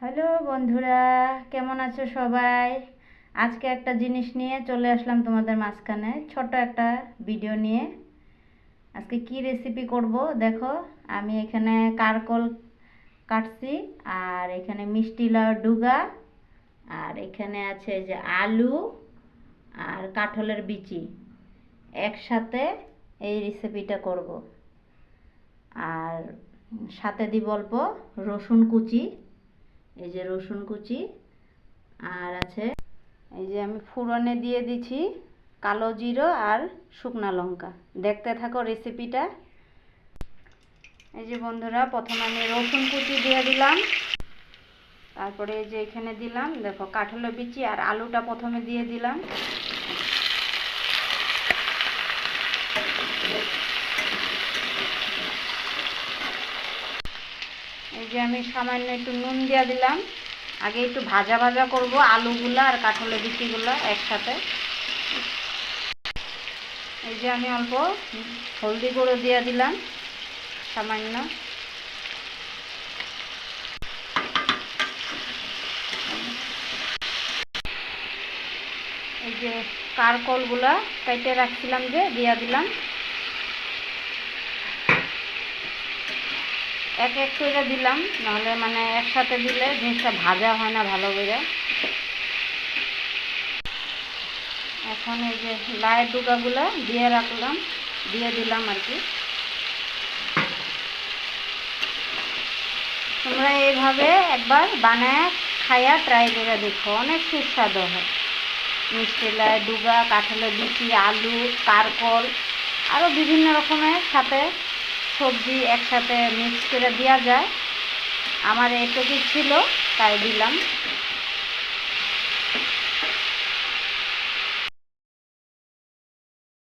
Hello বন্ধুরা, কেমন আছো সবাই? আজকে একটা জিনিস নিয়ে চলে আসলাম তোমাদের মাঝখানে, ছোট একটা ভিডিও নিয়ে। আজকে কি রেসিপি করব দেখো। আমি এখানে কারকল কাটছি, আর এখানে মিষ্টি লাউ ডুগা, আর এখানে আছে যে আলু আর কাঁঠালের বিচি একসাথে এই রেসিপিটা করব। আর সাথে দিব অল্প রসুন কুচি, এই যে রসুন কুচি। আর আছে এই যে আমি ফোড়নে দিয়ে দিছি কালো জিরা আর শুকনা লঙ্কা। দেখতে থাকো রেসিপিটা। এই যে বন্ধুরা, প্রথমে আমি রসুন কুচি দিয়ে দিলাম, তারপরে এই যে এখানে দিলাম দেখো কাঁঠালের বিচি, আর আলুটা প্রথমে দিয়ে দিলাম। এই যে আমি সামান্য একটু নুন দিয়ে দিলাম। আগে একটু ভাজা ভাজা করব আলুগুলা আর কাঁঠালের বিচিগুলো একসাথে। এই যে আমি অল্প হলদি গুঁড়ো দিয়ে দিলাম সামান্য। এই যে কারকলগুলা কেটে রাখছিলাম যে দিয়ে দিলাম। এক এক করে দিলাম, নাহলে মানে একসাথে দিলে জিনিসটা ভাজা হয় না ভালো করে। এখন এই যে লাউয়ের ডুকাগুলো দিয়ে রাখলাম, দিয়ে দিলাম আর কি। তোমরা এইভাবে একবার বানায় খাইয়া ট্রাই করে দেখো, অনেক সুস্বাদু হয়। মিষ্টি লাউ ডুগা, কাঁঠালের বিচি, আলু, কারকল, আরও বিভিন্ন রকমের সাথে সবজি একসাথে মিক্স করে দেওয়া যায়। আমার এটুকুই ছিল, তাই দিলাম।